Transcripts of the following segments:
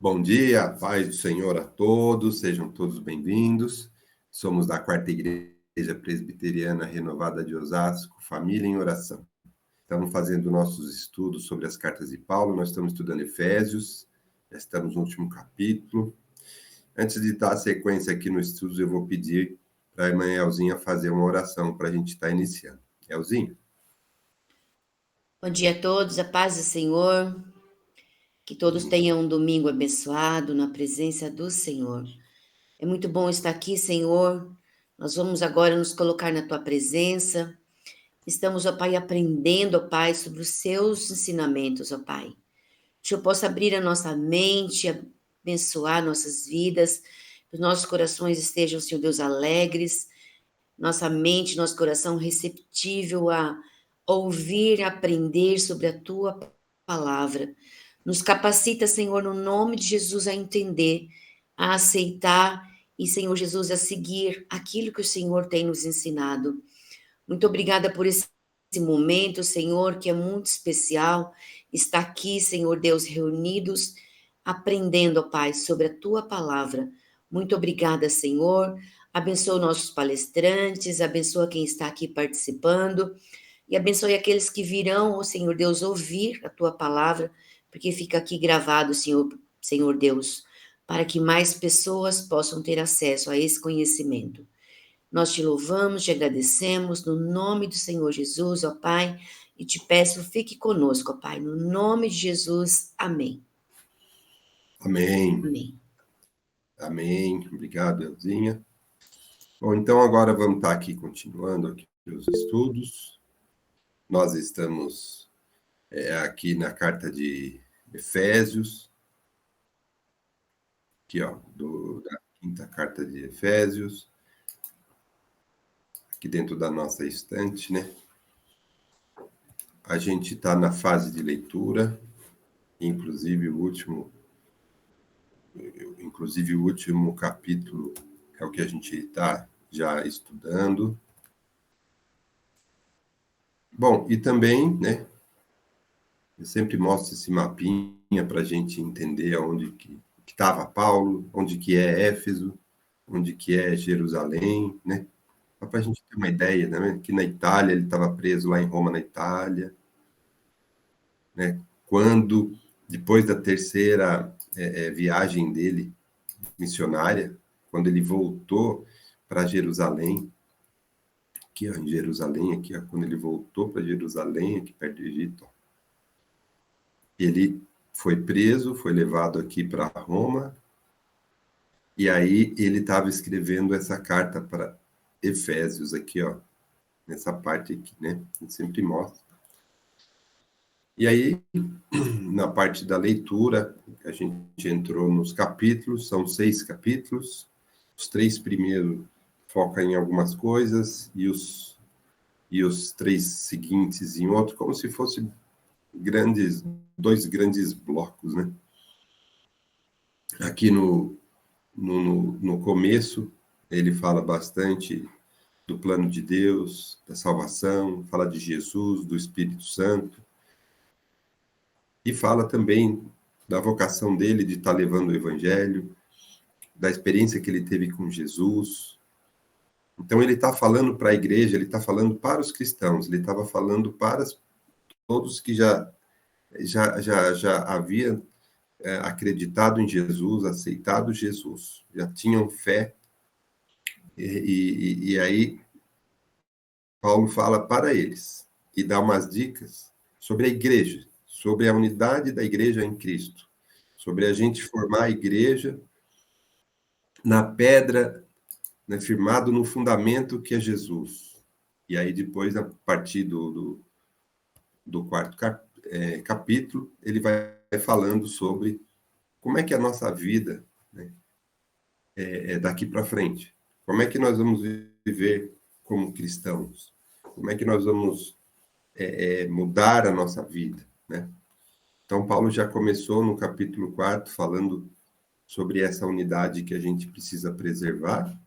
Bom dia, paz do Senhor a todos, sejam todos bem-vindos. Somos da Quarta Igreja Presbiteriana Renovada de Osasco, Família em Oração. Estamos fazendo nossos estudos sobre as cartas de Paulo, nós estamos estudando Efésios, já estamos no último capítulo. Antes de dar a sequência aqui no estudo, eu vou pedir para a irmã Elzinha fazer uma oração para a gente estar iniciando. Elzinha? Bom dia a todos, a paz do Senhor, que todos tenham um domingo abençoado na presença do Senhor. É muito bom estar aqui, Senhor. Nós vamos agora nos colocar na tua presença. Estamos, ó Pai, aprendendo, ó Pai, sobre os seus ensinamentos, ó Pai. Que o Senhor possa abrir a nossa mente, abençoar nossas vidas, que os nossos corações estejam, Senhor Deus, alegres, nossa mente, nosso coração receptível a ouvir, aprender sobre a tua palavra. Nos capacita, Senhor, no nome de Jesus, a entender, a aceitar e, Senhor Jesus, a seguir aquilo que o Senhor tem nos ensinado. Muito obrigada por esse momento, Senhor, que é muito especial. Está aqui, Senhor Deus, reunidos, aprendendo, ó Pai, sobre a tua palavra. Muito obrigada, Senhor. Abençoa nossos palestrantes, abençoa quem está aqui participando e abençoe aqueles que virão, ó Senhor Deus, ouvir a tua palavra, porque fica aqui gravado, Senhor Deus, para que mais pessoas possam ter acesso a esse conhecimento. Nós te louvamos, te agradecemos, no nome do Senhor Jesus, ó Pai, e te peço, fique conosco, ó Pai, no nome de Jesus, amém. Amém. Amém. Amém. Obrigado, Elzinha. Bom, então agora vamos estar aqui continuando aqui os estudos. Nós estamos aqui na carta de Efésios, aqui ó, da quinta carta de Efésios, aqui dentro da nossa estante, né? A gente está na fase de leitura, inclusive o último capítulo é o que a gente está já estudando. Bom, e também, né? Eu sempre mostro esse mapinha para a gente entender onde que estava Paulo, onde que é Éfeso, onde que é Jerusalém, né? Só para a gente ter uma ideia, né? Que na Itália, ele estava preso lá em Roma, na Itália, né? Quando, depois da terceira viagem dele, missionária, quando ele voltou para Jerusalém, aqui ó, em Jerusalém, aqui ó, quando ele voltou para Jerusalém, aqui perto do Egito, ó, ele foi preso, foi levado aqui para Roma, e aí ele estava escrevendo essa carta para Efésios aqui, ó, nessa parte aqui, né? A gente sempre mostra. E aí, na parte da leitura, a gente entrou nos capítulos, são 6 capítulos, os 3 primeiros focam em algumas coisas, e os 3 seguintes em outro, como se fossem dois grandes blocos, né? Aqui no começo, ele fala bastante do plano de Deus, da salvação, fala de Jesus, do Espírito Santo, e fala também da vocação dele de estar levando o Evangelho, da experiência que ele teve com Jesus. Então, ele está falando para a igreja, ele está falando para os cristãos, ele estava falando para todos que já haviam acreditado em Jesus, aceitado Jesus, já tinham fé. E aí, Paulo fala para eles e dá umas dicas sobre a igreja, sobre a unidade da igreja em Cristo, sobre a gente formar a igreja na pedra, né, firmado no fundamento que é Jesus. E aí depois, a partir do quarto capítulo, ele vai falando sobre como é que é a nossa vida, né, daqui para frente. Como é que nós vamos viver como cristãos? Como é que nós vamos mudar a nossa vida, né? Então, Paulo já começou no capítulo 4 falando sobre essa unidade que a gente precisa preservar,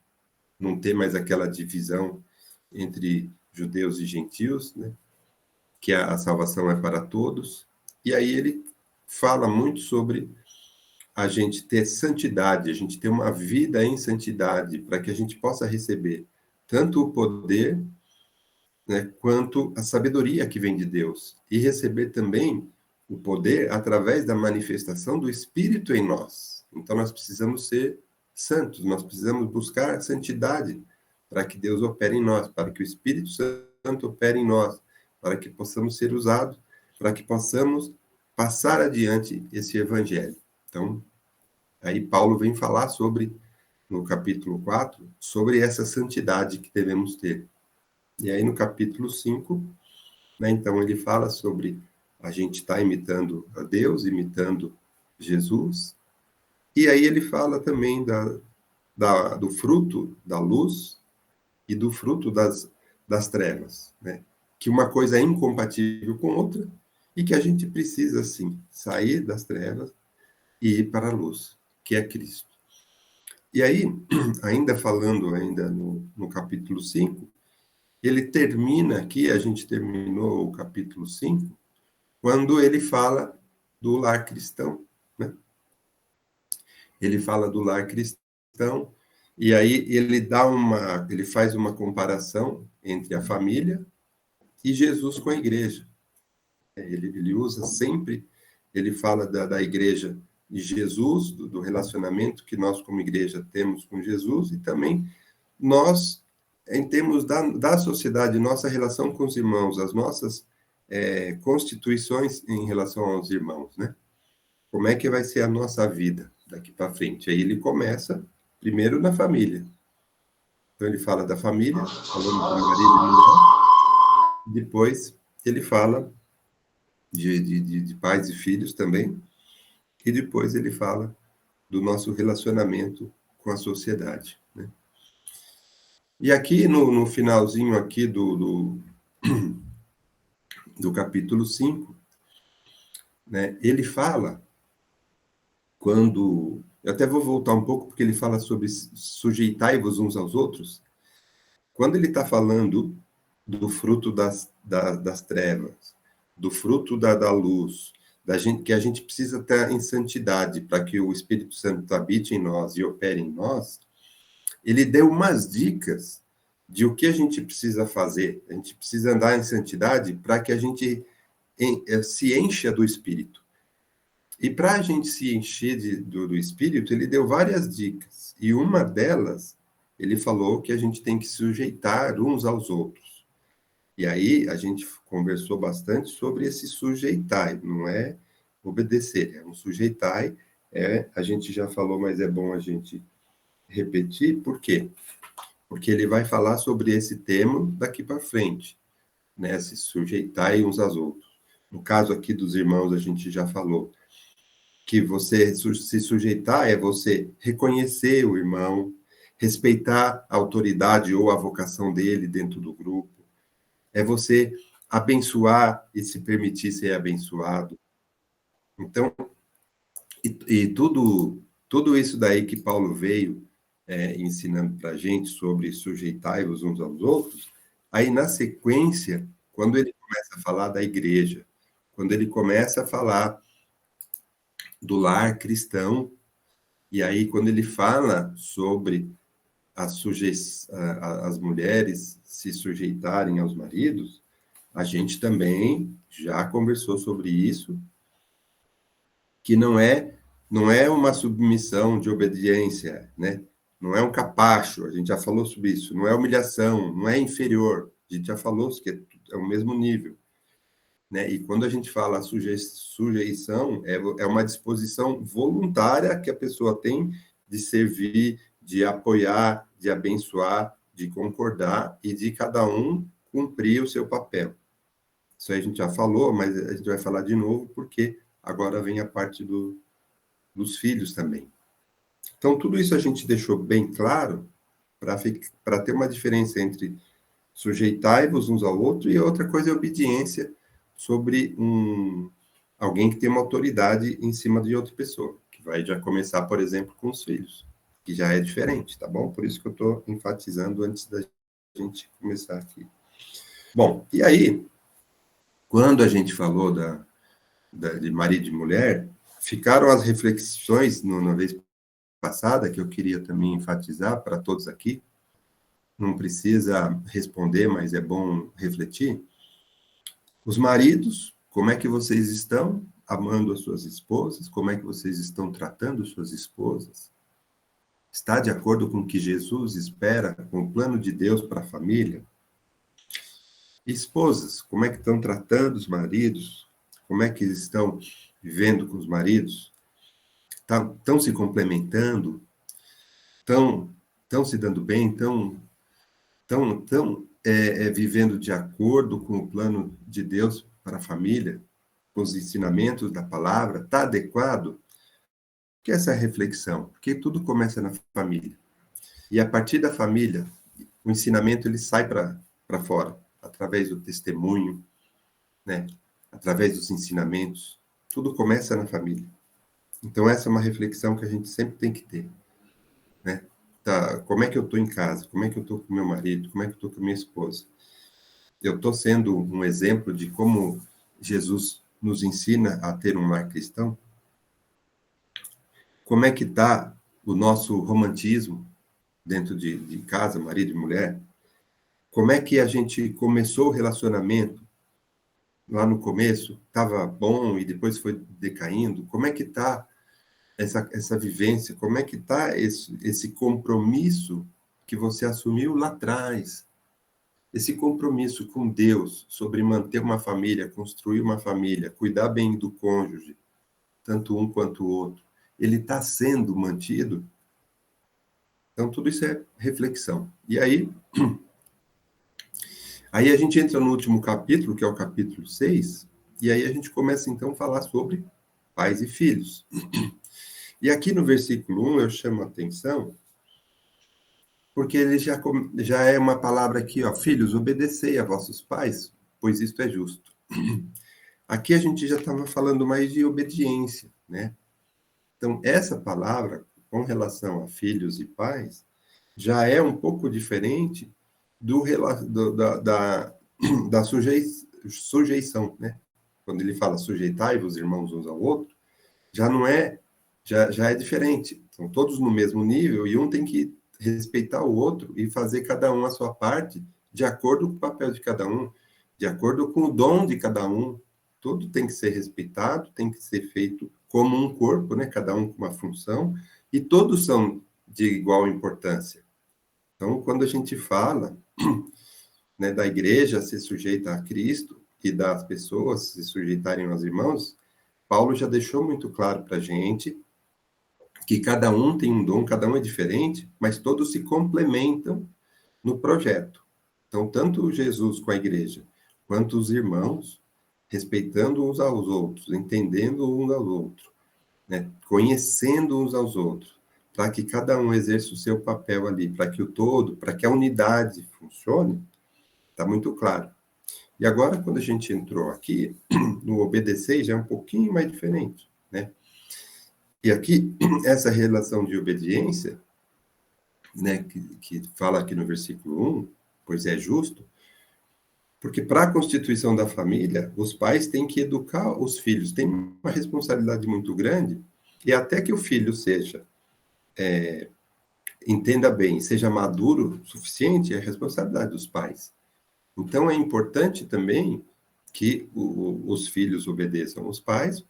não ter mais aquela divisão entre judeus e gentios, né? Que a salvação é para todos. E aí ele fala muito sobre a gente ter santidade, a gente ter uma vida em santidade, para que a gente possa receber tanto o poder, né, quanto a sabedoria que vem de Deus, e receber também o poder através da manifestação do Espírito em nós. Então, nós precisamos ser santos, nós precisamos buscar a santidade para que Deus opere em nós, para que o Espírito Santo opere em nós, para que possamos ser usados, para que possamos passar adiante esse evangelho. Então, aí Paulo vem falar sobre, no capítulo 4, sobre essa santidade que devemos ter. E aí no capítulo 5, né, então ele fala sobre a gente estar imitando a Deus, imitando Jesus, e aí ele fala também do fruto da luz e do fruto das trevas, né? Que uma coisa é incompatível com outra e que a gente precisa, sim, sair das trevas e ir para a luz, que é Cristo. E aí, ainda falando ainda no capítulo 5, ele termina aqui, a gente terminou o capítulo 5, quando ele fala do lar cristão, né? Ele fala do lar cristão, e aí ele faz uma comparação entre a família e Jesus com a igreja. Ele usa sempre, ele fala da igreja de Jesus, do relacionamento que nós como igreja temos com Jesus, e também nós, em termos da sociedade, nossa relação com os irmãos, as nossas constituições em relação aos irmãos, né? Como é que vai ser a nossa vida daqui para frente? Aí ele começa, primeiro, na família. Então, ele fala da família, falando de marido e mulher. Depois, ele fala de pais e filhos também. E depois, ele fala do nosso relacionamento com a sociedade, né? E aqui, no finalzinho aqui do capítulo 5, né, ele fala quando... Eu até vou voltar um pouco, porque ele fala sobre sujeitai-vos uns aos outros. Quando ele está falando do fruto das trevas, do fruto da luz, que a gente precisa estar em santidade para que o Espírito Santo habite em nós e opere em nós, ele deu umas dicas de o que a gente precisa fazer. A gente precisa andar em santidade para que a gente se encha do Espírito. E para a gente se encher do Espírito, ele deu várias dicas. E uma delas, ele falou que a gente tem que sujeitar uns aos outros. E aí a gente conversou bastante sobre esse sujeitar, não é obedecer, é um sujeitar. A gente já falou, mas é bom a gente repetir. Por quê? Porque ele vai falar sobre esse tema daqui para frente, né? Se sujeitar uns aos outros. No caso aqui dos irmãos, a gente já falou que você se sujeitar é você reconhecer o irmão, respeitar a autoridade ou a vocação dele dentro do grupo, é você abençoar e se permitir ser abençoado. Então, e tudo isso daí que Paulo veio ensinando para a gente sobre sujeitai-vos uns aos outros, aí na sequência, quando ele começa a falar da igreja, quando ele começa a falar do lar cristão, e aí quando ele fala sobre as mulheres se sujeitarem aos maridos, a gente também já conversou sobre isso, que não é uma submissão de obediência, né? Não é um capacho, a gente já falou sobre isso, não é humilhação, não é inferior, a gente já falou que é o mesmo nível, né? E quando a gente fala sujeição, é uma disposição voluntária que a pessoa tem de servir, de apoiar, de abençoar, de concordar e de cada um cumprir o seu papel. Isso aí a gente já falou, mas a gente vai falar de novo, porque agora vem a parte dos filhos também. Então, tudo isso a gente deixou bem claro para ter uma diferença entre sujeitai-vos uns ao outro e outra coisa é obediência sobre alguém que tem uma autoridade em cima de outra pessoa, que vai já começar, por exemplo, com os filhos, que já é diferente, tá bom? Por isso que eu estou enfatizando antes da gente começar aqui. Bom, e aí, quando a gente falou de marido e mulher, Ficaram as reflexões na vez passada, que eu queria também enfatizar para todos aqui. Não precisa responder, mas é bom refletir. Os maridos, como é que vocês estão amando as suas esposas? Como é que vocês estão tratando suas esposas? Está de acordo com o que Jesus espera, com o plano de Deus para a família? Esposas, como é que estão tratando os maridos? Como é que eles estão vivendo com os maridos? Estão se complementando? Estão se dando bem? Estão vivendo de acordo com o plano de Deus para a família? Com os ensinamentos da palavra? Está adequado? Que essa é a reflexão, porque tudo começa na família. E a partir da família, o ensinamento ele sai para fora, através do testemunho, né? Através dos ensinamentos. Tudo começa na família. Então, essa é uma reflexão que a gente sempre tem que ter, né? Tá, como é que eu estou em casa? Como é que eu estou com meu marido? Como é que eu estou com minha esposa? Eu estou sendo um exemplo de como Jesus nos ensina a ter um lar cristão? Como é que está o nosso romantismo dentro de casa, marido e mulher? Como é que a gente começou o relacionamento lá no começo? Estava bom e depois foi decaindo? Como é que está essa vivência? Como é que está esse compromisso que você assumiu lá atrás? Esse compromisso com Deus sobre manter uma família, construir uma família, cuidar bem do cônjuge, tanto um quanto o outro, ele está sendo mantido? Então, tudo isso é reflexão. E aí a gente entra no último capítulo, que é o capítulo 6, e aí a gente começa, então, a falar sobre pais e filhos. E aqui no versículo 1 eu chamo a atenção, porque ele já é uma palavra aqui, ó, filhos, obedecei a vossos pais, pois isto é justo. Aqui a gente já estava falando mais de obediência, né? Então, essa palavra, com relação a filhos e pais, já é um pouco diferente da sujeição, né? Quando ele fala sujeitai-vos, irmãos, uns ao outro, já não é, já é diferente. São todos no mesmo nível e um tem que respeitar o outro e fazer cada um a sua parte de acordo com o papel de cada um, de acordo com o dom de cada um. Tudo tem que ser respeitado, tem que ser feito como um corpo, né? Cada um com uma função, e todos são de igual importância. Então, quando a gente fala, né, da igreja se sujeita a Cristo e das pessoas se sujeitarem aos irmãos, Paulo já deixou muito claro para a gente que cada um tem um dom, cada um é diferente, mas todos se complementam no projeto. Então, tanto Jesus com a igreja, quanto os irmãos, respeitando uns aos outros, entendendo uns aos outros, né, conhecendo uns aos outros, para que cada um exerça o seu papel ali, para que o todo, para que a unidade funcione, está muito claro. E agora, quando a gente entrou aqui, no obedecer, já é um pouquinho mais diferente, né? E aqui, essa relação de obediência, né, que fala aqui no versículo 1, pois é justo, porque para a constituição da família, os pais têm que educar os filhos, tem uma responsabilidade muito grande, e até que o filho seja, entenda bem, seja maduro o suficiente, é a responsabilidade dos pais. Então, é importante também que os filhos obedeçam os pais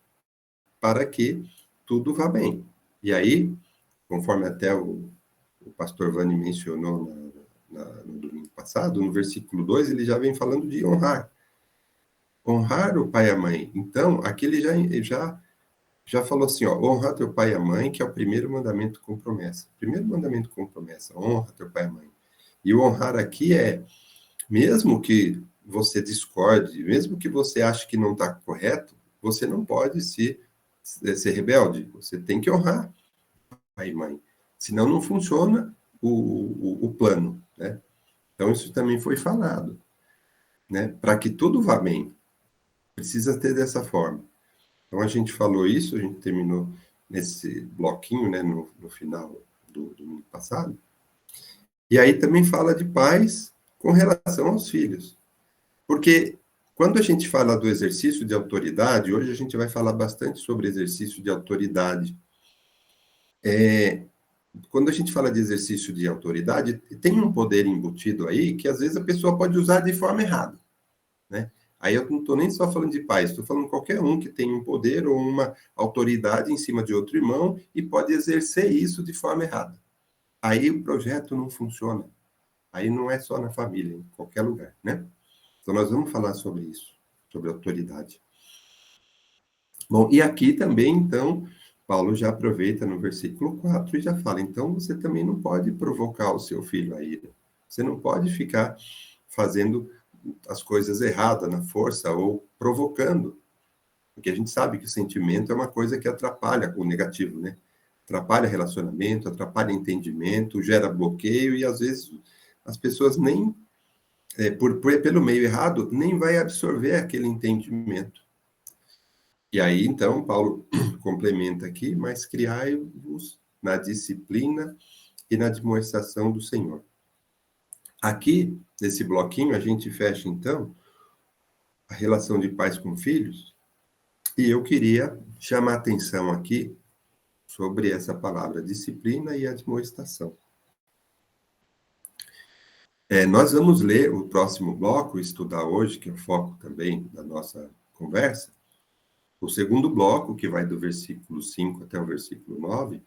para que tudo vá bem. E aí, conforme até o pastor Vani mencionou no domingo passado, no versículo 2, ele já vem falando de honrar. Honrar o pai e a mãe. Então, aqui ele já falou assim, ó, honra teu pai e a mãe, que é o primeiro mandamento com promessa. Primeiro mandamento com promessa, honra teu pai e a mãe. E o honrar aqui é, mesmo que você discorde, mesmo que você ache que não está correto, você não pode ser rebelde. Você tem que honrar pai e mãe. Senão não funciona o plano, né? Então, isso também foi falado, né? Para que tudo vá bem, precisa ter dessa forma. Então, a gente falou isso, a gente terminou nesse bloquinho, né, no final do domingo passado. E aí também fala de pais com relação aos filhos. Porque Quando a gente fala do exercício de autoridade, hoje a gente vai falar bastante sobre exercício de autoridade. Quando a gente fala de exercício de autoridade, tem um poder embutido aí que às vezes a pessoa pode usar de forma errada, né? Aí eu não estou nem só falando de pais, estou falando de qualquer um que tem um poder ou uma autoridade em cima de outro irmão e pode exercer isso de forma errada. Aí o projeto não funciona. Aí não é só na família, em qualquer lugar, né? Então nós vamos falar sobre isso, sobre autoridade. Bom, e aqui também, então, Paulo já aproveita no versículo 4 e já fala: então você também não pode provocar o seu filho à ira. Você não pode ficar fazendo as coisas erradas na força ou provocando. Porque a gente sabe que o sentimento é uma coisa que atrapalha o negativo, né? Atrapalha relacionamento, atrapalha entendimento, gera bloqueio e às vezes as pessoas nem, pelo meio errado, nem vai absorver aquele entendimento. E aí, então, Paulo complementa aqui, mas criai-vos na disciplina e na demonstração do Senhor. Aqui, nesse bloquinho, a gente fecha, então, a relação de pais com filhos, e eu queria chamar a atenção aqui sobre essa palavra, disciplina e admoestação. Nós vamos ler o próximo bloco, estudar hoje, que é o foco também da nossa conversa, o segundo bloco, que vai do versículo 5 até o versículo 9,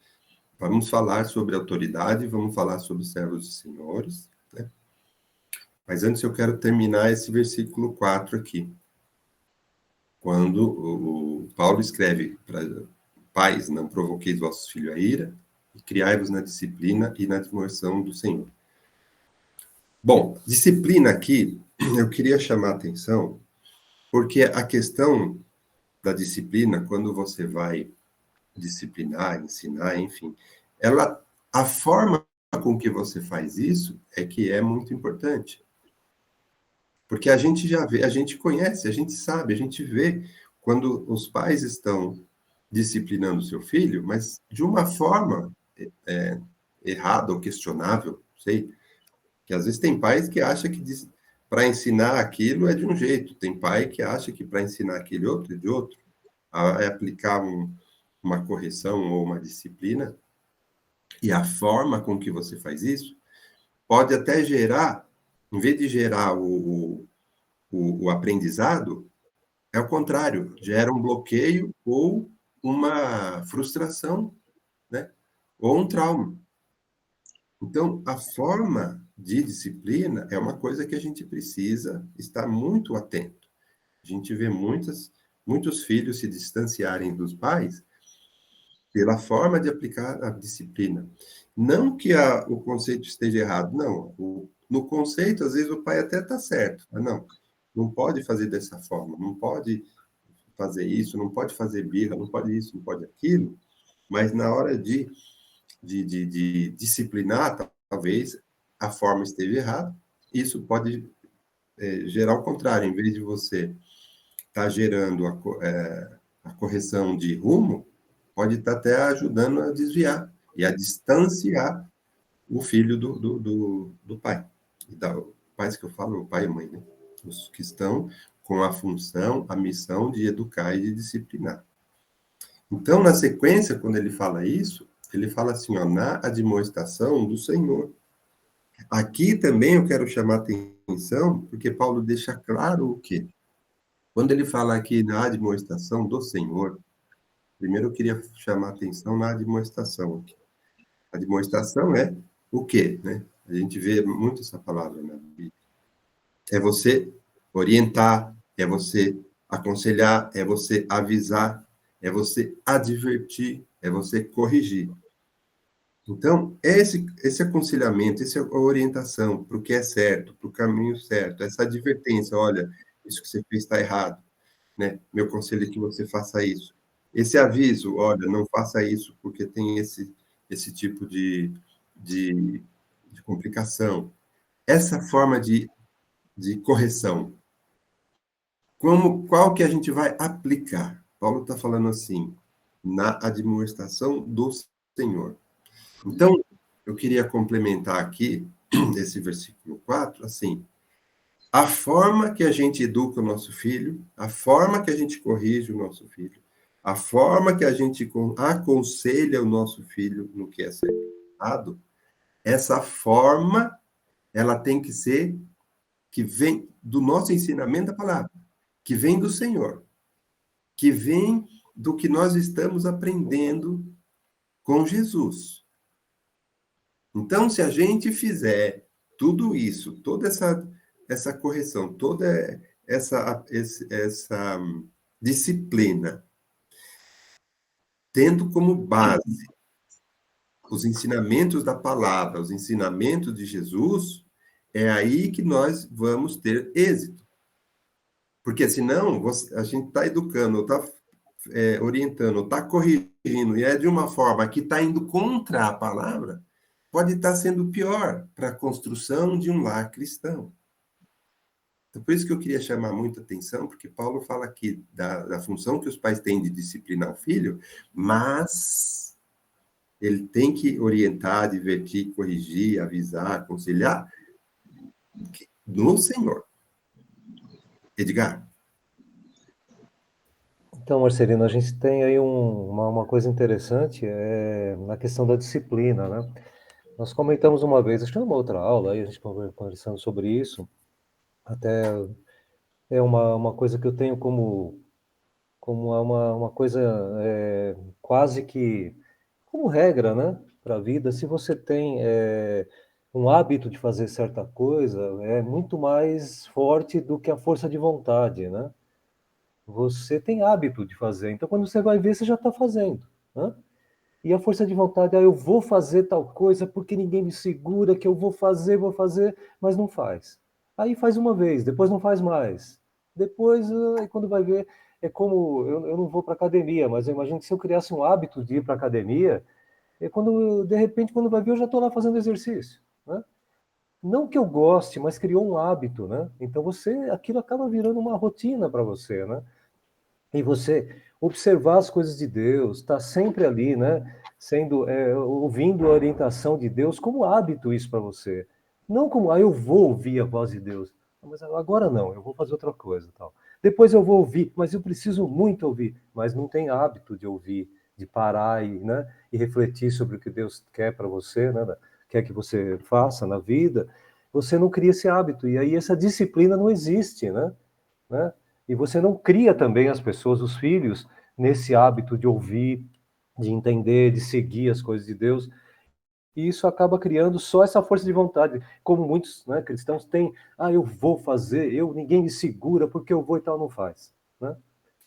vamos falar sobre autoridade, vamos falar sobre servos e senhores, né? Mas antes eu quero terminar esse versículo 4 aqui, quando o Paulo escreve para pais, não provoqueis vossos filhos a ira, e criai-vos na disciplina e na admoestação do Senhor. Bom, disciplina aqui, eu queria chamar a atenção, porque a questão da disciplina, quando você vai disciplinar, ensinar, enfim, a forma com que você faz isso é que é muito importante. Porque a gente já vê, a gente conhece, a gente sabe, a gente vê quando os pais estão disciplinando o seu filho, mas de uma forma errada ou questionável, sei, que às vezes tem pais que acham que para ensinar aquilo é de um jeito, tem pai que acha que para ensinar aquele outro é de outro, é aplicar uma correção ou uma disciplina, e a forma com que você faz isso pode até gerar, em vez de gerar o aprendizado, é o contrário, gera um bloqueio ou uma frustração, né? Ou um trauma. Então, a forma de disciplina é uma coisa que a gente precisa estar muito atento. A gente vê muitos filhos se distanciarem dos pais pela forma de aplicar a disciplina. Não que o conceito esteja errado, não. No conceito, às vezes, o pai até está certo, mas não pode fazer dessa forma, não pode fazer isso, não pode fazer birra, não pode isso, não pode aquilo, mas na hora de disciplinar, talvez a forma esteja errada, isso pode gerar o contrário, em vez de você estar gerando a correção de rumo, pode estar até ajudando a desviar e a distanciar o filho do pai. E pais que eu falo, o pai e mãe, né? Os que estão com a função, a missão de educar e de disciplinar. Então, na sequência, quando ele fala isso, ele fala assim, ó, na admoestação do Senhor. Aqui também eu quero chamar a atenção, porque Paulo deixa claro o quê? Quando ele fala aqui na admoestação do Senhor, primeiro eu queria chamar a atenção na admoestação aqui. A admoestação é o quê, né? A gente vê muito essa palavra na Bíblia. É você orientar, é você aconselhar, é você avisar, é você advertir, é você corrigir. Então, esse aconselhamento, essa orientação para o que é certo, para o caminho certo, essa advertência, olha, isso que você fez está errado, né? Meu conselho é que você faça isso. Esse aviso, olha, não faça isso porque tem esse tipo de complicação. Essa forma de correção, qual que a gente vai aplicar? Paulo está falando assim, na admoestação do Senhor. Então, eu queria complementar aqui, esse versículo 4, assim, a forma que a gente educa o nosso filho, a forma que a gente corrige o nosso filho, a forma que a gente aconselha o nosso filho no que é certo, errado, essa forma, ela tem que ser que vem do nosso ensinamento da palavra, que vem do Senhor, que vem do que nós estamos aprendendo com Jesus. Então, se a gente fizer tudo isso, toda essa correção, toda essa disciplina, tendo como base os ensinamentos da palavra, os ensinamentos de Jesus, é aí que nós vamos ter êxito. Porque senão a gente está educando, está orientando, está corrigindo, e é de uma forma que está indo contra a palavra, pode estar sendo pior para a construção de um lar cristão. Então, por isso que eu queria chamar muita atenção, porque Paulo fala aqui da função que os pais têm de disciplinar o filho, mas ele tem que orientar, divertir, corrigir, avisar, aconselhar no Senhor. Edgar? Então, Marcelino, a gente tem aí uma coisa interessante na questão da disciplina, né? Nós comentamos uma vez, acho que numa outra aula, aí a gente conversando sobre isso, até é uma coisa que eu tenho como uma coisa quase que como regra, né, para a vida. Se você tem um hábito de fazer certa coisa, é muito mais forte do que a força de vontade, né? Você tem hábito de fazer, então quando você vai ver, você já está fazendo, né? E a força de vontade, eu vou fazer tal coisa porque ninguém me segura, que eu vou fazer, mas não faz. Aí faz uma vez, depois não faz mais. Depois, quando vai ver, é como, eu não vou para academia, mas eu imagino que se eu criasse um hábito de ir para academia, de repente, quando vai ver, eu já estou lá fazendo exercício, né? Não que eu goste, mas criou um hábito, né? Então aquilo acaba virando uma rotina para você, né? E você observar as coisas de Deus, estar sempre ali, né? Ouvindo a orientação de Deus como hábito isso para você. Não como, eu vou ouvir a voz de Deus. Mas agora não, eu vou fazer outra coisa, tal. Depois eu vou ouvir, mas eu preciso muito ouvir. Mas não tem hábito de ouvir, de parar e refletir sobre o que Deus quer para você, né? Quer que você faça na vida. Você não cria esse hábito. E aí essa disciplina não existe, né? E você não cria também as pessoas, os filhos, nesse hábito de ouvir, de entender, de seguir as coisas de Deus. E isso acaba criando só essa força de vontade, como muitos, né, cristãos têm. Eu vou fazer, ninguém me segura porque eu vou e tal, não faz, né?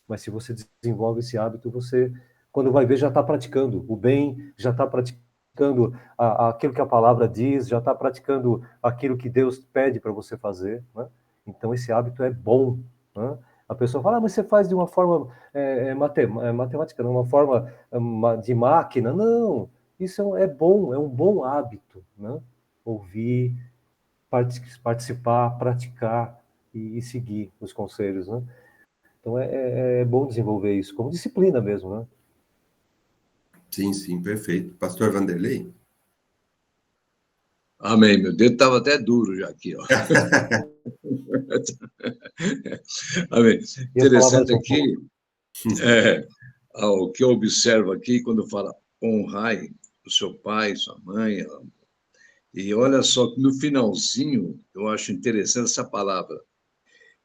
Mas se você desenvolve esse hábito, você, quando vai ver, já está praticando o bem, já está praticando aquilo que a palavra diz, já está praticando aquilo que Deus pede para você fazer, né? Então esse hábito é bom, né? A pessoa fala, mas você faz de uma forma matemática, não, uma forma de máquina. Não, isso é bom, é um bom hábito, né? Ouvir, participar, praticar e seguir os conselhos, né? Então é bom desenvolver isso como disciplina mesmo, né? Sim, sim, perfeito. Pastor Vanderlei? Amém. Meu dedo estava até duro já aqui, ó. Amém. Interessante aqui, o que eu observo aqui, quando fala honrai o seu pai, sua mãe, e olha só que no finalzinho, eu acho interessante essa palavra,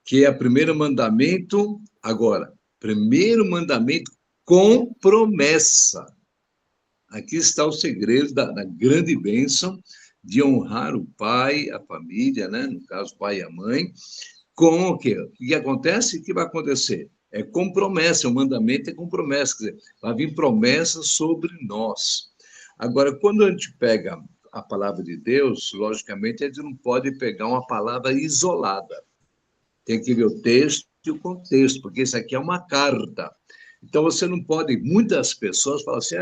que é o primeiro mandamento, agora, primeiro mandamento com promessa. Aqui está o segredo da grande bênção de honrar o pai, a família, né? No caso, o pai e a mãe, com o quê? O que acontece? O que vai acontecer? É com promessa, o mandamento é com promessa, quer dizer, vai vir promessa sobre nós. Agora, quando a gente pega a palavra de Deus, logicamente, a gente não pode pegar uma palavra isolada. Tem que ver o texto e o contexto, porque isso aqui é uma carta. Então, você não pode... Muitas pessoas falam assim,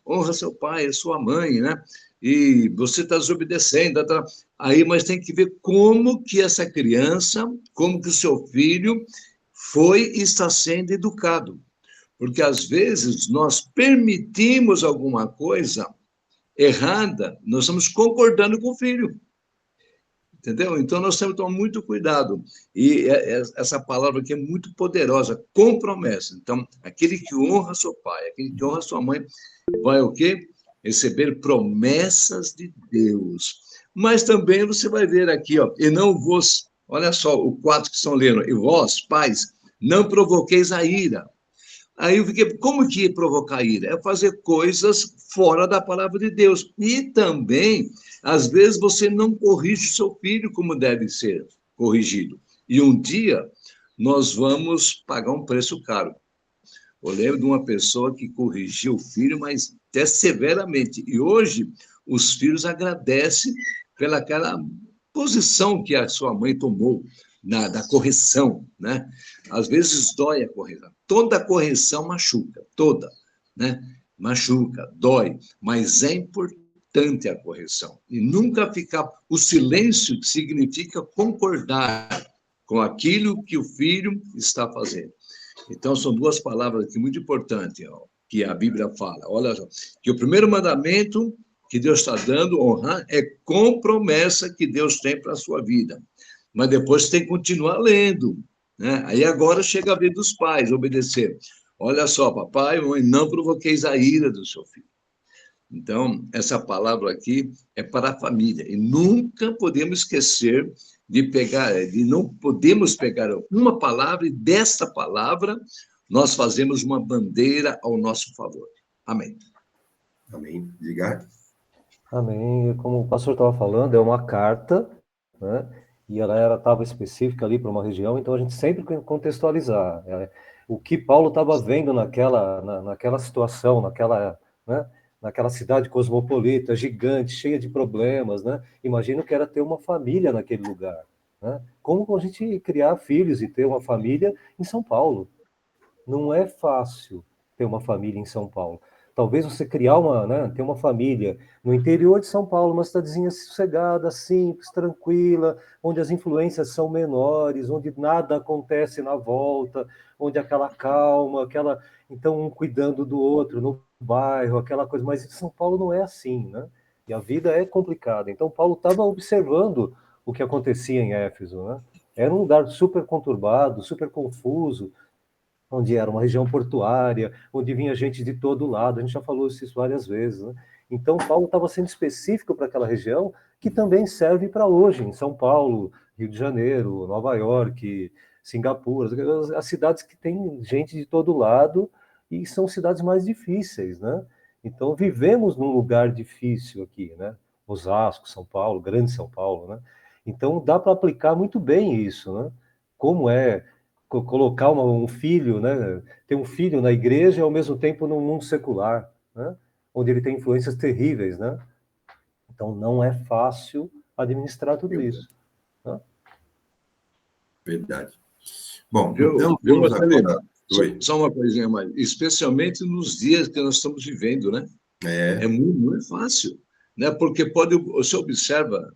honra seu pai, sua mãe, né? E você está desobedecendo. Tá... Aí, mas tem que ver como que essa criança, como que o seu filho foi e está sendo educado. Porque, às vezes, nós permitimos alguma coisa errada, nós estamos concordando com o filho. Entendeu? Então, nós temos que tomar muito cuidado. E essa palavra aqui é muito poderosa, com promessa. Então, aquele que honra seu pai, aquele que honra sua mãe, vai o quê? Receber promessas de Deus. Mas também você vai ver aqui, ó, e não vos... Olha só, o 4 que estão lendo. E vós, pais, não provoqueis a ira. Aí eu fiquei, como que provocar ira? É fazer coisas fora da palavra de Deus. E também, às vezes, você não corrige seu filho como deve ser corrigido. E um dia, nós vamos pagar um preço caro. Eu lembro de uma pessoa que corrigiu o filho, mas até severamente. E hoje, os filhos agradecem pelaquela posição que a sua mãe tomou da correção, né? Às vezes dói a correção. Toda correção machuca, toda, né? Machuca, dói, mas é importante a correção. E nunca ficar... O silêncio significa concordar com aquilo que o filho está fazendo. Então, são duas palavras aqui muito importantes, ó, que a Bíblia fala. Olha só, que o primeiro mandamento que Deus está dando, honrar, é com promessa que Deus tem para a sua vida. Mas depois você tem que continuar lendo, né? Aí agora chega a vez dos pais obedecer. Olha só, papai, mãe, não provoqueis a ira do seu filho. Então, essa palavra aqui é para a família. E nunca podemos esquecer não podemos pegar uma palavra e dessa palavra nós fazemos uma bandeira ao nosso favor. Amém. Amém. Diga. Amém. Como o pastor estava falando, é uma carta, né? E ela estava específica ali para uma região, então a gente sempre tem que contextualizar. O que Paulo estava vendo naquela situação, né? Naquela cidade cosmopolita, gigante, cheia de problemas, né? Imagino que era ter uma família naquele lugar, né? Como a gente criar filhos e ter uma família em São Paulo? Não é fácil ter uma família em São Paulo. Talvez você criar ter uma família no interior de São Paulo, uma cidadezinha sossegada, simples, tranquila, onde as influências são menores, onde nada acontece na volta, onde aquela calma, então um cuidando do outro no bairro, aquela coisa. Mas São Paulo não é assim, né? E a vida é complicada. Então Paulo estava observando o que acontecia em Éfeso, né? Era um lugar super conturbado, super confuso, onde era uma região portuária, onde vinha gente de todo lado, a gente já falou isso várias vezes, né? Então, Paulo estava sendo específico para aquela região, que também serve para hoje, em São Paulo, Rio de Janeiro, Nova York, Singapura, as cidades que têm gente de todo lado, e são cidades mais difíceis, né? Então, vivemos num lugar difícil aqui, né? Osasco, São Paulo, Grande São Paulo, né? Então, dá para aplicar muito bem isso, né? Como é colocar um filho, né? Ter um filho na igreja e ao mesmo tempo no mundo secular, né? Onde ele tem influências terríveis, né? Então não é fácil administrar tudo isso. Né? Verdade. Bom, então vamos agora... Só uma coisinha mais, especialmente nos dias que nós estamos vivendo, né? Não é fácil, né? Porque você observa,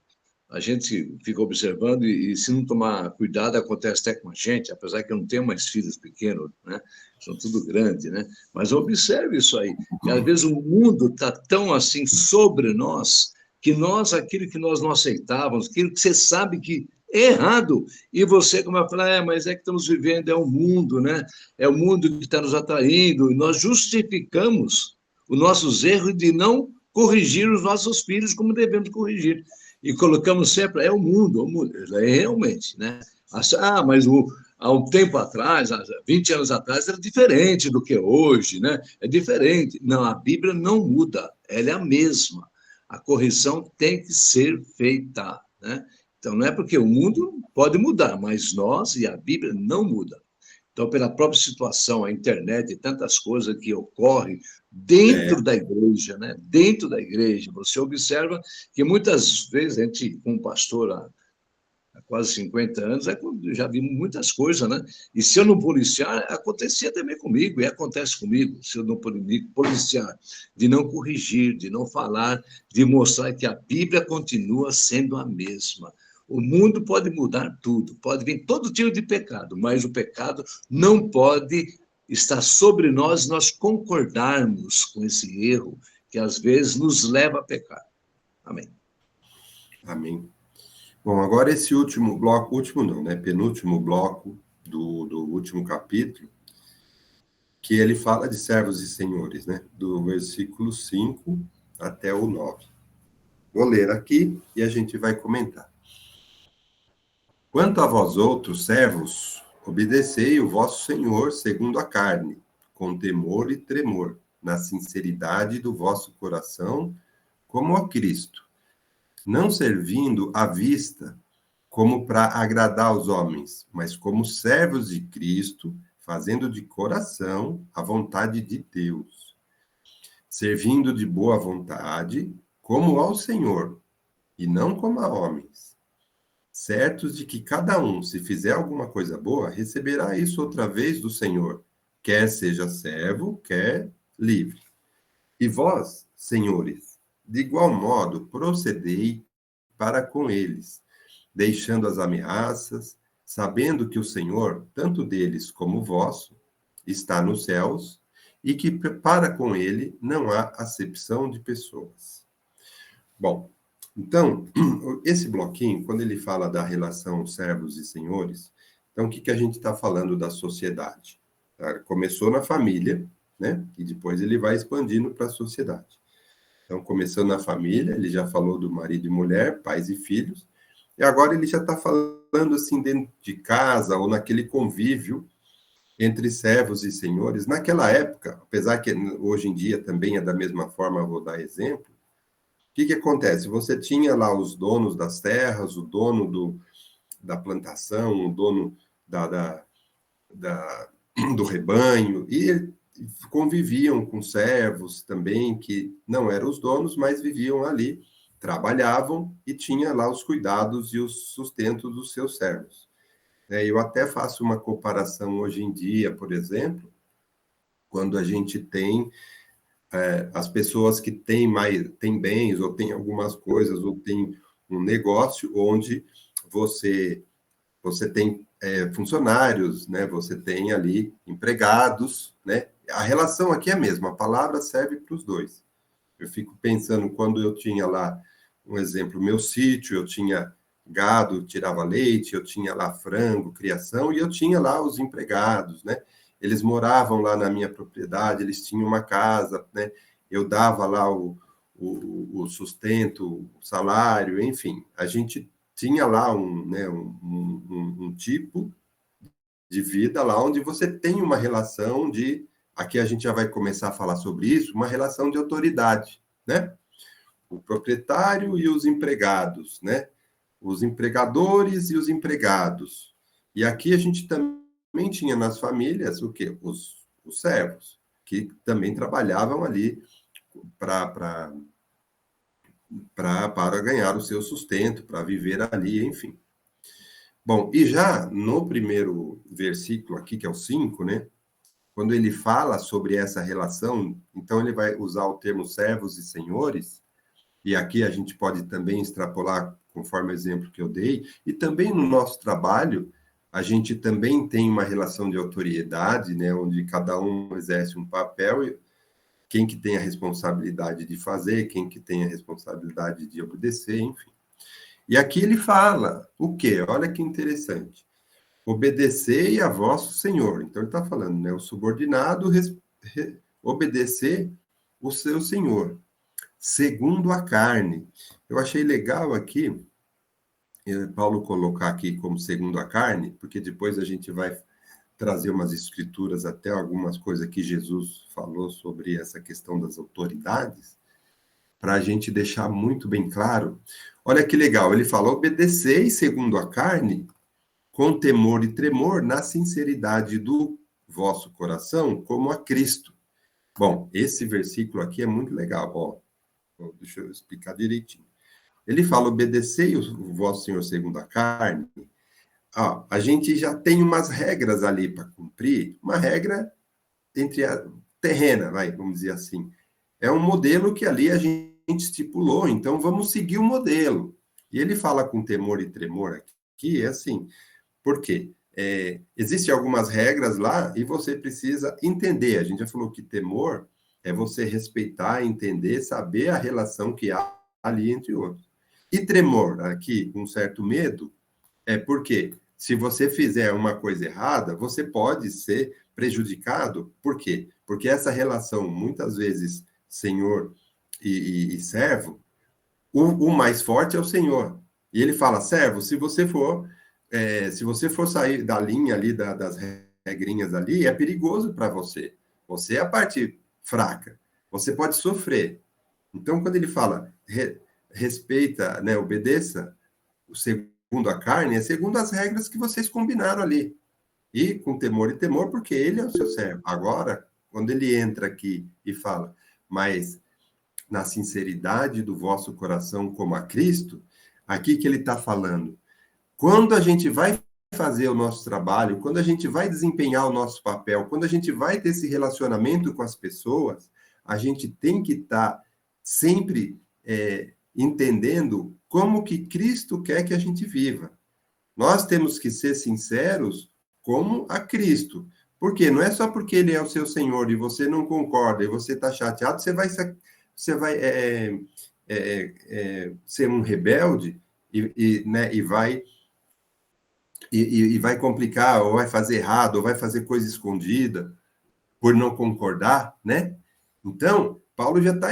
a gente fica observando e se não tomar cuidado, acontece até com a gente, apesar que eu não tenho mais filhos pequenos, né? São tudo grande, né? Mas observe isso aí. E às vezes o mundo está tão assim sobre nós, que aquilo que nós não aceitávamos, aquilo que você sabe que é errado, e você, como eu falei, mas é que estamos vivendo, é o mundo, né? É o mundo que está nos atraindo, e nós justificamos os nossos erros de não corrigir os nossos filhos como devemos corrigir. E colocamos sempre, é o mundo, é realmente, né? Mas há um tempo atrás, há 20 anos atrás, era diferente do que é hoje, né? É diferente. Não, a Bíblia não muda, ela é a mesma. A correção tem que ser feita, né? Então, não é porque o mundo pode mudar, mas nós e a Bíblia não muda. Então, pela própria situação, a internet e tantas coisas que ocorrem dentro da igreja, né? Dentro da igreja, você observa que muitas vezes, a gente, como pastor há quase 50 anos, já vi muitas coisas, né? E se eu não policiar, acontecia também comigo, e acontece comigo, se eu não policiar, de não corrigir, de não falar, de mostrar que a Bíblia continua sendo a mesma. O mundo pode mudar tudo, pode vir todo tipo de pecado, mas o pecado não pode estar sobre nós concordarmos com esse erro que às vezes nos leva a pecar. Amém. Amém. Bom, agora esse último bloco, último não, né? Penúltimo bloco do último capítulo, que ele fala de servos e senhores, né? Do versículo 5 até o 9. Vou ler aqui e a gente vai comentar. Quanto a vós outros, servos, obedecei o vosso Senhor segundo a carne, com temor e tremor, na sinceridade do vosso coração, como a Cristo, não servindo à vista, como para agradar os homens, mas como servos de Cristo, fazendo de coração a vontade de Deus, servindo de boa vontade, como ao Senhor, e não como a homens, certos de que cada um, se fizer alguma coisa boa, receberá isso outra vez do Senhor, quer seja servo, quer livre. E vós, senhores, de igual modo procedei para com eles, deixando as ameaças, sabendo que o Senhor, tanto deles como vosso, está nos céus, e que para com ele não há acepção de pessoas. Bom, então, esse bloquinho, quando ele fala da relação servos e senhores, então o que a gente está falando da sociedade? Começou na família, né? E depois ele vai expandindo para a sociedade. Então, começando na família, ele já falou do marido e mulher, pais e filhos, e agora ele já está falando assim dentro de casa ou naquele convívio entre servos e senhores. Naquela época, apesar que hoje em dia também é da mesma forma, vou dar exemplo, o que acontece? Você tinha lá os donos das terras, o dono da plantação, o dono do rebanho, e conviviam com servos também, que não eram os donos, mas viviam ali, trabalhavam e tinha lá os cuidados e o sustento dos seus servos. Eu até faço uma comparação hoje em dia, por exemplo, quando a gente tem as pessoas que têm bens, ou têm algumas coisas, ou têm um negócio onde você tem funcionários, né? Você tem ali empregados, né? A relação aqui é a mesma, a palavra serve para os dois. Eu fico pensando, quando eu tinha lá, um exemplo, meu sítio, eu tinha gado, tirava leite, eu tinha lá frango, criação, e eu tinha lá os empregados, né? Eles moravam lá na minha propriedade, eles tinham uma casa, né? Eu dava lá o sustento, o salário, enfim. A gente tinha lá um tipo de vida lá onde você tem uma relação de... Aqui a gente já vai começar a falar sobre isso, uma relação de autoridade, né? O proprietário e os empregados, né? Os empregadores e os empregados. E aqui a gente também tinha nas famílias o quê? Os servos, que também trabalhavam ali para ganhar o seu sustento, para viver ali, enfim. Bom, e já no primeiro versículo aqui, que é o 5, né? Quando ele fala sobre essa relação, então ele vai usar o termo servos e senhores, e aqui a gente pode também extrapolar, conforme o exemplo que eu dei, e também no nosso trabalho, a gente também tem uma relação de autoridade, né, onde cada um exerce um papel, e quem que tem a responsabilidade de fazer, quem que tem a responsabilidade de obedecer, enfim. E aqui ele fala o quê? Olha que interessante. Obedecei a vosso Senhor. Então ele está falando, né, o subordinado obedecer o seu Senhor, segundo a carne. Eu achei legal aqui, Paulo colocar aqui como segundo a carne, porque depois a gente vai trazer umas escrituras, até algumas coisas que Jesus falou sobre essa questão das autoridades, para a gente deixar muito bem claro. Olha que legal, ele fala, obedecei segundo a carne, com temor e tremor, na sinceridade do vosso coração, como a Cristo. Bom, esse versículo aqui é muito legal, ó. Deixa eu explicar direitinho. Ele fala, obedecei o vosso Senhor segundo a carne. A gente já tem umas regras ali para cumprir, uma regra terrena, vamos dizer assim. É um modelo que ali a gente estipulou, então vamos seguir o modelo. E ele fala com temor e tremor aqui, é assim, por quê? Existem algumas regras lá e você precisa entender. A gente já falou que temor é você respeitar, entender, saber a relação que há ali entre outros. E tremor, aqui, um certo medo, é porque se você fizer uma coisa errada, você pode ser prejudicado. Por quê? Porque essa relação, muitas vezes, senhor e servo, o mais forte é o senhor. E ele fala, servo, se você for sair da linha ali, das regrinhas ali, é perigoso para você. Você é a parte fraca. Você pode sofrer. Então, quando ele fala, respeita, né, obedeça, o segundo a carne, é segundo as regras que vocês combinaram ali. E com temor e temor, porque ele é o seu servo. Agora, quando ele entra aqui e fala, mas na sinceridade do vosso coração como a Cristo, aqui que ele está falando. Quando a gente vai fazer o nosso trabalho, quando a gente vai desempenhar o nosso papel, quando a gente vai ter esse relacionamento com as pessoas, a gente tem que estar sempre entendendo como que Cristo quer que a gente viva. Nós temos que ser sinceros como a Cristo. Por quê? Não é só porque ele é o seu Senhor e você não concorda e você está chateado, você vai ser um rebelde né, e vai complicar, ou vai fazer errado, ou vai fazer coisa escondida por não concordar, né? Então, Paulo já está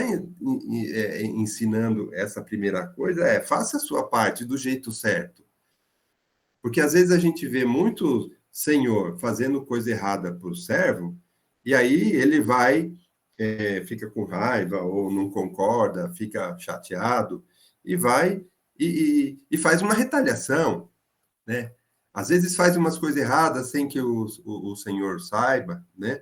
ensinando essa primeira coisa, faça a sua parte do jeito certo. Porque às vezes a gente vê muito senhor fazendo coisa errada para o servo, e aí ele vai, fica com raiva, ou não concorda, fica chateado, e vai e faz uma retaliação, né? Às vezes faz umas coisas erradas sem que o senhor saiba, né?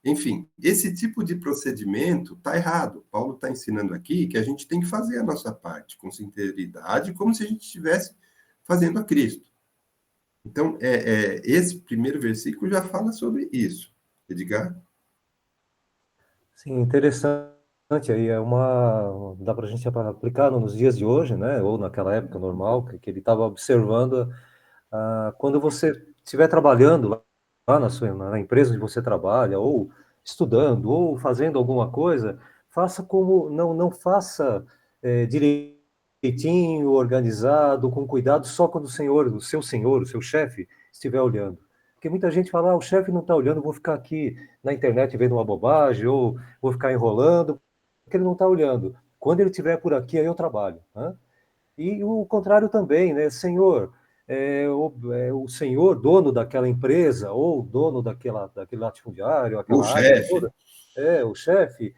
Enfim, esse tipo de procedimento está errado. Paulo está ensinando aqui que a gente tem que fazer a nossa parte com sinceridade, como se a gente estivesse fazendo a Cristo. Então, esse primeiro versículo já fala sobre isso. Edgar? Sim, interessante. Aí dá para a gente aplicar nos dias de hoje, né? Ou naquela época normal, que ele estava observando. Quando você estiver trabalhando lá na empresa onde você trabalha, ou estudando, ou fazendo alguma coisa, faça como, não faça direitinho, organizado, com cuidado, só quando o seu chefe, estiver olhando. Porque muita gente fala, o chefe não está olhando, vou ficar aqui na internet vendo uma bobagem, ou vou ficar enrolando, porque ele não está olhando. Quando ele estiver por aqui, aí eu trabalho. Né? E o contrário também, né? Senhor, o senhor, dono daquela empresa, ou dono daquele latifundiário, O aquela área chefe. toda, o chefe,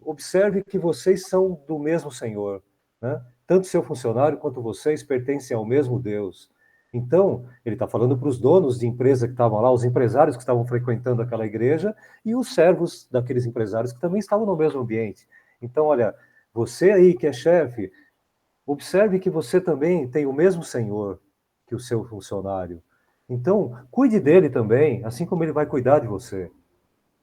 observe que vocês são do mesmo Senhor, né? Tanto seu funcionário quanto vocês pertencem ao mesmo Deus. Então, ele está falando para os donos de empresa que estavam lá, os empresários que estavam frequentando aquela igreja, e os servos daqueles empresários que também estavam no mesmo ambiente. Então, olha, você aí que é chefe, observe que você também tem o mesmo Senhor que o seu funcionário. Então, cuide dele também, assim como ele vai cuidar de você.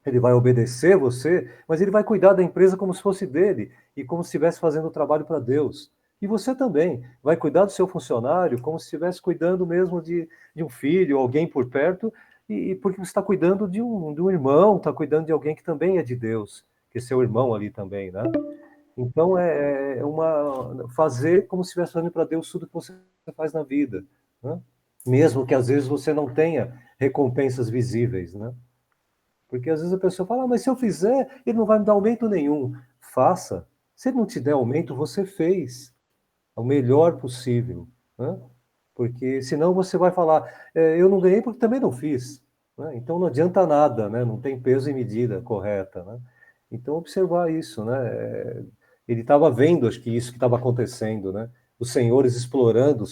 Ele vai obedecer você, mas ele vai cuidar da empresa como se fosse dele e como se estivesse fazendo o trabalho para Deus. E você também vai cuidar do seu funcionário como se estivesse cuidando mesmo de um filho, alguém por perto, e porque você está cuidando de um irmão, está cuidando de alguém que também é de Deus, que é seu irmão ali também, né? Então, fazer como se estivesse fazendo para Deus tudo que você faz na vida, né? Mesmo que às vezes você não tenha recompensas visíveis, né? Porque às vezes a pessoa fala, mas se eu fizer, ele não vai me dar aumento nenhum. Faça. Se ele não te der aumento, você fez o melhor possível, né? Porque senão você vai falar, eu não ganhei porque também não fiz, né? Então não adianta nada, né? Não tem peso e medida correta, né? Então observar isso, né? Ele estava vendo, acho que isso que estava acontecendo, né? Os senhores explorando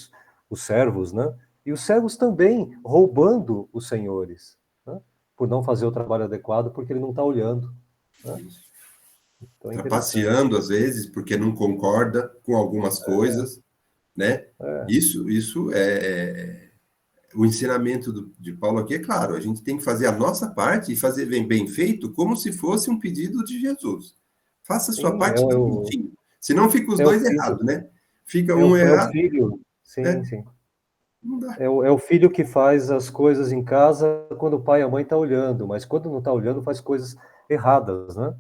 os servos, né? E os servos também roubando os senhores, né? Por não fazer o trabalho adequado, porque ele não está olhando, né? Então é interessante. Trapaceando, às vezes, porque não concorda com algumas coisas, né? Isso o ensinamento de Paulo aqui é claro, a gente tem que fazer a nossa parte e fazer bem feito, como se fosse um pedido de Jesus. Faça a sua Sim, parte direitinho. Senão fica os é o dois filho. errados, né? Fica É o, um é o errado, filho, sim, né? sim. Não dá. É o filho que faz as coisas em casa quando o pai e a mãe estão olhando, mas quando não está olhando faz coisas erradas, né?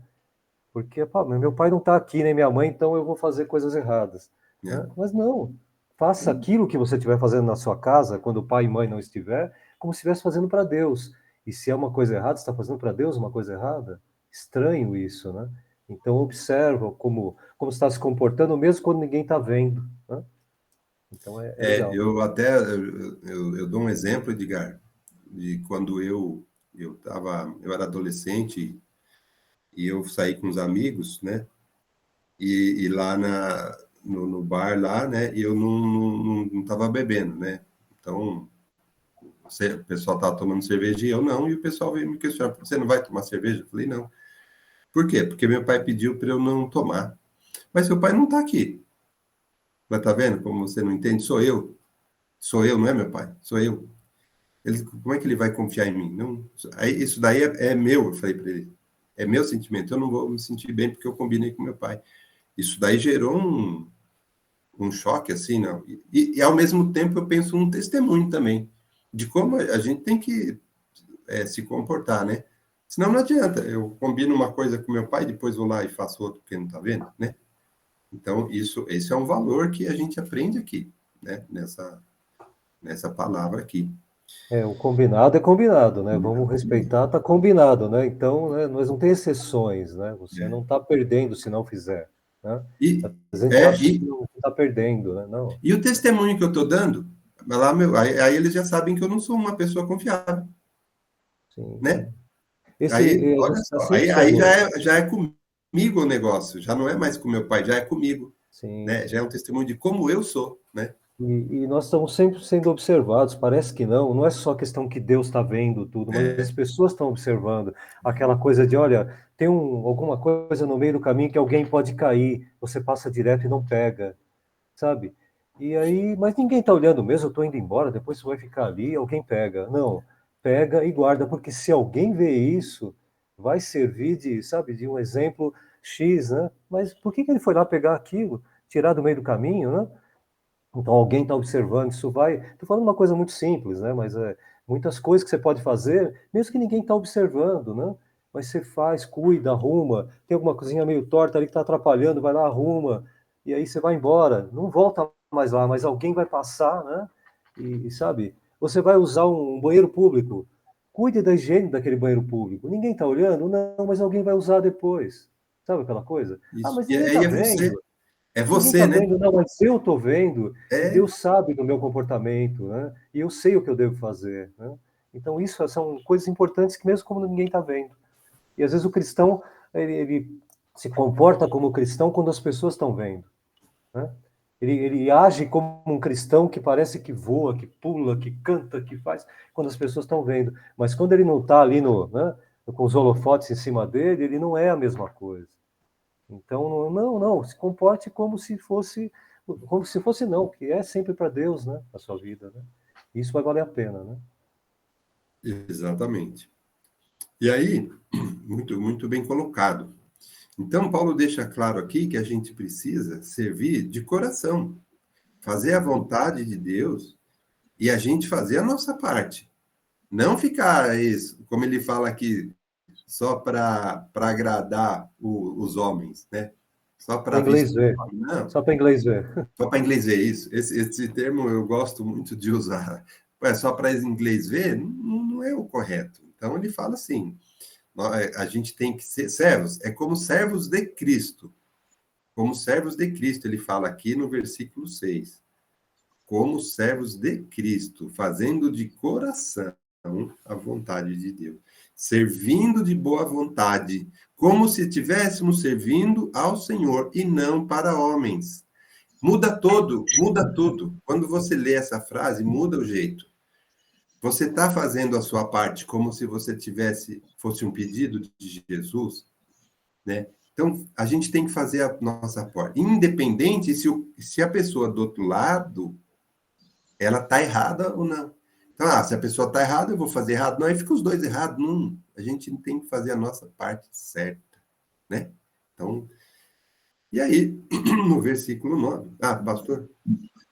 Porque, pá, meu pai não está aqui, nem minha mãe, então eu vou fazer coisas erradas. né? Mas não, faça aquilo que você estiver fazendo na sua casa, quando o pai e mãe não estiver, como se estivesse fazendo para Deus. E se é uma coisa errada, você está fazendo para Deus uma coisa errada? Estranho isso, né? Então observa como está se comportando, mesmo quando ninguém está vendo, né? Então é legal. Eu dou um exemplo, Edgar, de quando eu era adolescente e eu saí com os amigos, né? E lá no bar lá, né? E eu não tava bebendo, né? Então, o pessoal tava tomando cerveja e eu não, e o pessoal veio me questionar: você não vai tomar cerveja? Eu falei: não. Por quê? Porque meu pai pediu para eu não tomar. Mas seu pai não está aqui. Mas tá vendo como você não entende? Sou eu. Sou eu, não é meu pai. Sou eu. Como é que ele vai confiar em mim? Não, isso daí é meu, eu falei para ele. É meu sentimento. Eu não vou me sentir bem porque eu combinei com meu pai. Isso daí gerou um choque, assim, não. E, ao mesmo tempo, eu penso um testemunho também de como a gente tem que se comportar, né? Senão não adianta. Eu combino uma coisa com meu pai, depois vou lá e faço outra porque não está vendo, né? Então, esse é um valor que a gente aprende aqui, né? Nessa palavra aqui. O combinado é combinado, né? Vamos respeitar, tá combinado, né? Então, né, nós não tem exceções, né? Você não está perdendo se não fizer, né? A gente acha que não está perdendo, né? Não. E o testemunho que eu estou dando, lá, aí eles já sabem que eu não sou uma pessoa confiável. Sim. Né? Olha só, aí já é comigo o negócio, já não é mais com meu pai, já é comigo. Sim. Né? Já é um testemunho de como eu sou, né? E nós estamos sempre sendo observados, parece que não é só questão que Deus está vendo tudo, mas as pessoas estão observando. Aquela coisa de, olha, tem alguma coisa no meio do caminho que alguém pode cair, você passa direto e não pega, sabe? E aí, mas ninguém está olhando mesmo, eu estou indo embora, depois você vai ficar ali, alguém pega. Não, pega e guarda, porque se alguém vê isso, vai servir de um exemplo X, né? Mas por que ele foi lá pegar aquilo, tirar do meio do caminho, né? Então, alguém está observando, isso vai... Estou falando uma coisa muito simples, né? Mas muitas coisas que você pode fazer, mesmo que ninguém está observando, né? Mas você faz, cuida, arruma. Tem alguma coisinha meio torta ali que está atrapalhando, vai lá, arruma. E aí você vai embora. Não volta mais lá, mas alguém vai passar, né? E sabe, você vai usar um banheiro público. Cuide da higiene daquele banheiro público. Ninguém está olhando? Não, mas alguém vai usar depois. Sabe aquela coisa? Isso. Mas ninguém está vendo. É Ninguém você, tá né? vendo, não, mas eu estou vendo, Deus sabe do meu comportamento, né? E eu sei o que eu devo fazer, né? Então, isso são coisas importantes que mesmo como ninguém está vendo. E às vezes o cristão, ele se comporta como cristão quando as pessoas estão vendo, né? Ele age como um cristão que parece que voa, que pula, que canta, que faz, quando as pessoas estão vendo. Mas quando ele não está ali né, com os holofotes em cima dele, ele não é a mesma coisa. Então, não, se comporte como se fosse não, que é sempre para Deus, né, a sua vida, né? Isso vai valer a pena, né? Exatamente. E aí, muito, muito bem colocado. Então, Paulo deixa claro aqui que a gente precisa servir de coração, fazer a vontade de Deus e a gente fazer a nossa parte. Não ficar isso, como ele fala aqui, só para agradar os homens, né? Só para inglês ver. Não. Só para inglês ver. Só para inglês ver isso. Esse termo eu gosto muito de usar. Só para inglês ver não é o correto. Então ele fala assim: a gente tem que ser servos, é como servos de Cristo. Como servos de Cristo, ele fala aqui no versículo 6. Como servos de Cristo, fazendo de coração a vontade de Deus, servindo de boa vontade, como se estivéssemos servindo ao Senhor e não para homens. Muda tudo. Quando você lê essa frase, muda o jeito. Você está fazendo a sua parte como se você fosse um pedido de Jesus, né? Então, a gente tem que fazer a nossa parte. Independente se a pessoa do outro lado, ela está errada ou não. Então, se a pessoa está errada, eu vou fazer errado. Não, aí fica os dois errados. Não, a gente tem que fazer a nossa parte certa, né? Então, e aí, no versículo 9... pastor?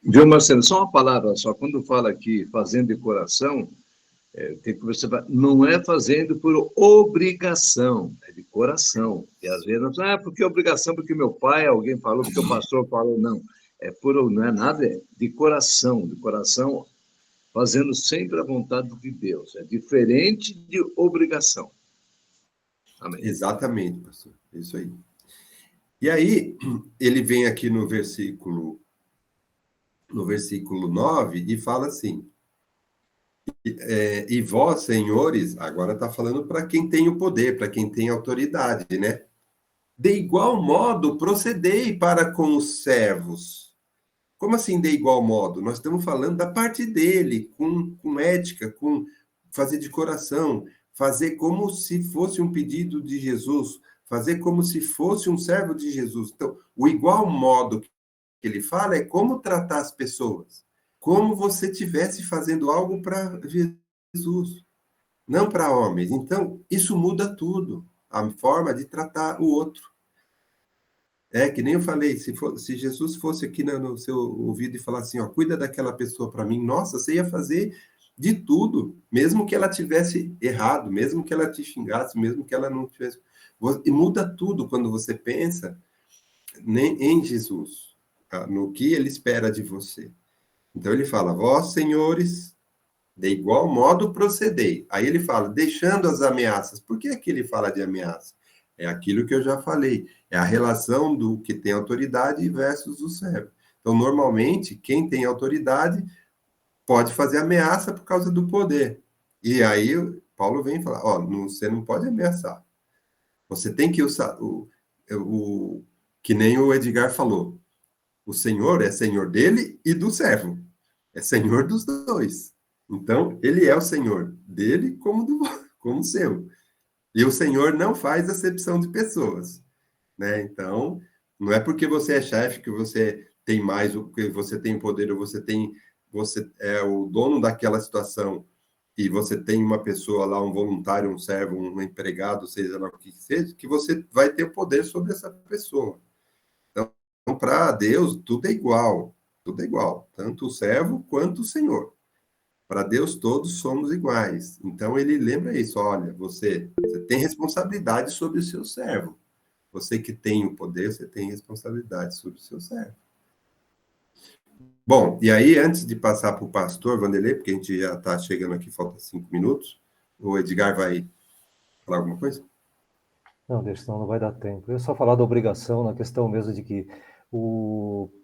Viu, Marcelo? Só uma palavra só. Quando fala aqui fazendo de coração, tem que você não é fazendo por obrigação, é de coração. E às vezes, porque obrigação, porque meu pai, alguém falou, porque o pastor falou, não. não é nada, é de coração, fazendo sempre a vontade de Deus. É diferente de obrigação. Amém. Exatamente, pastor. Isso aí. E aí, ele vem aqui no versículo 9 e fala assim: e vós, senhores, agora está falando para quem tem o poder, para quem tem autoridade, né? De igual modo, procedei para com os servos. Como assim, de igual modo? Nós estamos falando da parte dele, com ética, com fazer de coração, fazer como se fosse um pedido de Jesus, fazer como se fosse um servo de Jesus. Então, o igual modo que ele fala é como tratar as pessoas, como você estivesse fazendo algo para Jesus, não para homens. Então, isso muda tudo, a forma de tratar o outro. É que nem eu falei, se Jesus fosse aqui no seu ouvido e falasse assim, ó, cuida daquela pessoa para mim, nossa, você ia fazer de tudo, mesmo que ela tivesse errado, mesmo que ela te xingasse, mesmo que ela não tivesse... E muda tudo quando você pensa em Jesus, tá? No que ele espera de você. Então ele fala, vós, senhores, de igual modo procedei. Aí ele fala, deixando as ameaças. Por que ele fala de ameaça? É aquilo que eu já falei. É a relação do que tem autoridade versus o servo. Então, normalmente, quem tem autoridade pode fazer ameaça por causa do poder. E aí, Paulo vem falar, ó, você não pode ameaçar. Você tem que usar que nem o Edgar falou. O Senhor é Senhor dele e do servo. É Senhor dos dois. Então, ele é o Senhor dele como seu. E o Senhor não faz acepção de pessoas, né? Então, não é porque você é chefe que você tem mais, que você tem poder, ou você é o dono daquela situação e você tem uma pessoa lá, um voluntário, um servo, um empregado, seja lá o que seja, que você vai ter poder sobre essa pessoa. Então, para Deus, tudo é igual, tanto o servo quanto o Senhor. Para Deus, todos somos iguais. Então, ele lembra isso. Olha, você tem responsabilidade sobre o seu servo. Você que tem o poder, você tem responsabilidade sobre o seu servo. Bom, e aí, antes de passar para o pastor Vanderlei, porque a gente já está chegando aqui, falta 5 minutos, o Edgar vai falar alguma coisa? Não, deixa, senão não vai dar tempo. Eu ia só falar da obrigação, na questão mesmo de que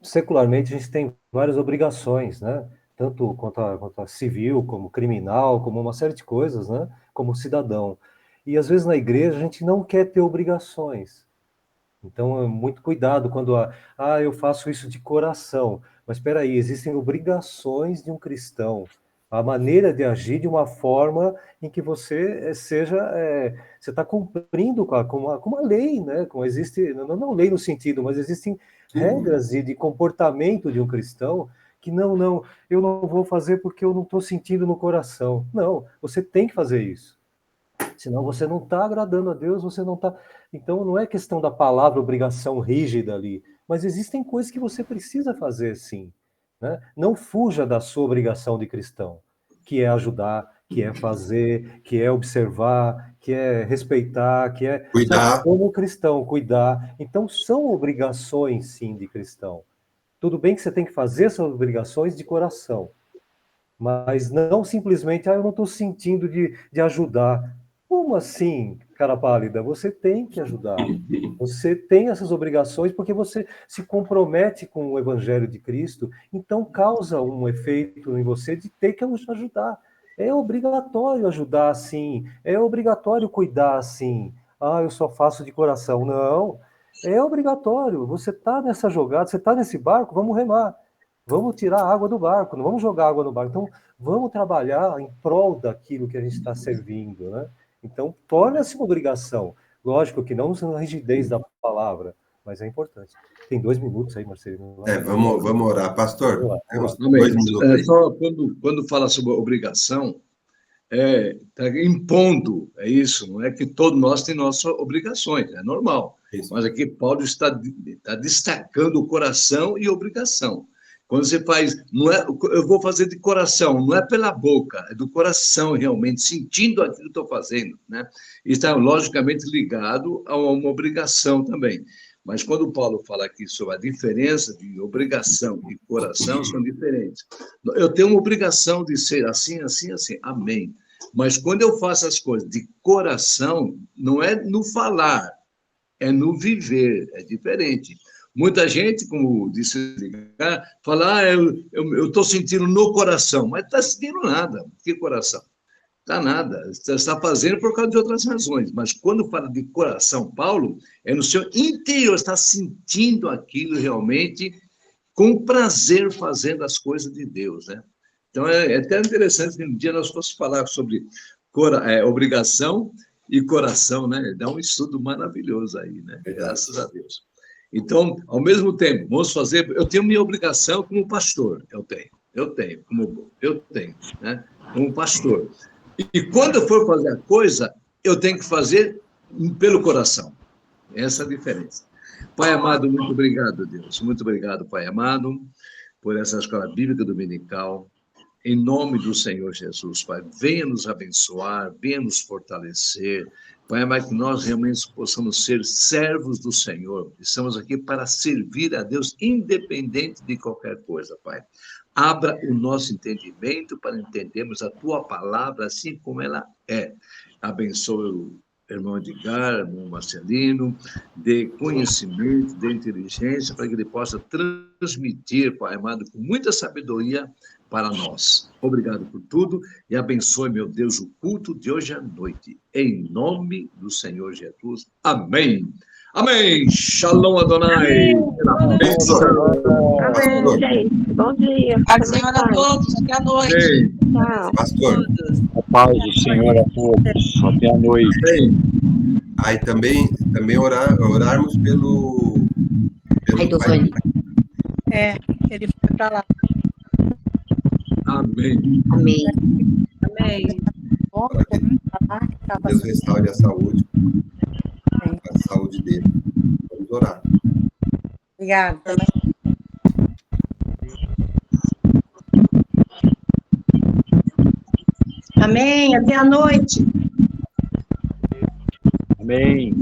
secularmente a gente tem várias obrigações, né? Tanto quanto a civil, como criminal, como uma série de coisas, né? Como cidadão. E às vezes na igreja a gente não quer ter obrigações. Então, muito cuidado quando eu faço isso de coração. Mas espera aí, existem obrigações de um cristão. A maneira de agir de uma forma em que você você está cumprindo com uma lei, né? Existe, não lei no sentido, mas existem regras de comportamento de um cristão que eu não vou fazer porque eu não estou sentindo no coração. Não, você tem que fazer isso. Senão você não está agradando a Deus, você não está... Então não é questão da palavra obrigação rígida ali, mas existem coisas que você precisa fazer sim. Né? Não fuja da sua obrigação de cristão, que é ajudar, que é fazer, que é observar, que é respeitar, que é... Cuidar. Como cristão, cuidar. Então são obrigações sim de cristão. Tudo bem que você tem que fazer essas obrigações de coração, mas não simplesmente, eu não estou sentindo de ajudar. Como assim, cara pálida? Você tem que ajudar. Você tem essas obrigações porque você se compromete com o Evangelho de Cristo, então causa um efeito em você de ter que ajudar. É obrigatório ajudar, sim. É obrigatório cuidar, sim. Eu só faço de coração. Não, é obrigatório. Você está nessa jogada, você está nesse barco, vamos remar. Vamos tirar a água do barco, não vamos jogar água no barco. Então, vamos trabalhar em prol daquilo que a gente está servindo, né? Então, torna-se uma obrigação. Lógico que não na rigidez da palavra, mas é importante. Tem 2 minutos aí, Marcelino. Vamos orar. Pastor, vamos lá. 2 minutos aí. Só quando fala sobre obrigação, está impondo, é isso, não é que todos nós temos nossas obrigações, é normal. Isso. Mas aqui Paulo está destacando o coração e obrigação. Quando você faz, não é, eu vou fazer de coração, não é pela boca, é do coração realmente, sentindo aquilo que estou fazendo, né? E está logicamente ligado a uma obrigação também. Mas quando o Paulo fala aqui sobre a diferença de obrigação e coração, são diferentes. Eu tenho uma obrigação de ser assim, assim, assim. Amém. Mas quando eu faço as coisas de coração, não é no falar, é no viver, é diferente. Muita gente, como disse, fala, eu estou sentindo no coração, mas não está sentindo nada. Que coração? Está nada. Você está fazendo por causa de outras razões. Mas quando fala de coração, Paulo, é no seu interior, está sentindo aquilo realmente com prazer fazendo as coisas de Deus, né? Então, é até interessante que um dia nós fossemos falar sobre obrigação e coração, né? Dá um estudo maravilhoso aí, né? Graças a Deus. Então, ao mesmo tempo, vamos fazer... Eu tenho minha obrigação como pastor, eu tenho, né? Como pastor. E quando eu for fazer a coisa, eu tenho que fazer pelo coração. Essa é a diferença. Pai amado, muito obrigado, Deus. Muito obrigado, Pai amado, por essa escola bíblica dominical. Em nome do Senhor Jesus, Pai, venha nos abençoar, venha nos fortalecer. Pai, mas que nós realmente possamos ser servos do Senhor. Estamos aqui para servir a Deus, independente de qualquer coisa, Pai. Abra o nosso entendimento para entendermos a Tua palavra assim como ela é. Abençoe o irmão Edgar, irmão Marcelino, dê conhecimento, dê inteligência, para que ele possa transmitir, Pai amado, com muita sabedoria para nós. Obrigado por tudo e abençoe, meu Deus, o culto de hoje à noite. Em nome do Senhor Jesus. Amém. Amém. Shalom, Adonai. Amém, gente. Bom dia. A senhora a todos. Até a noite. Amém. Tchau. Pastor, A paz do Senhor a todos. Até a noite. Amém. aí também orarmos pelo Ai, Dovani. Ele foi para lá. Amém. Amém. Amém. para que Deus restaure a saúde dele. Vamos orar. Obrigada. Amém. Até a noite. Amém.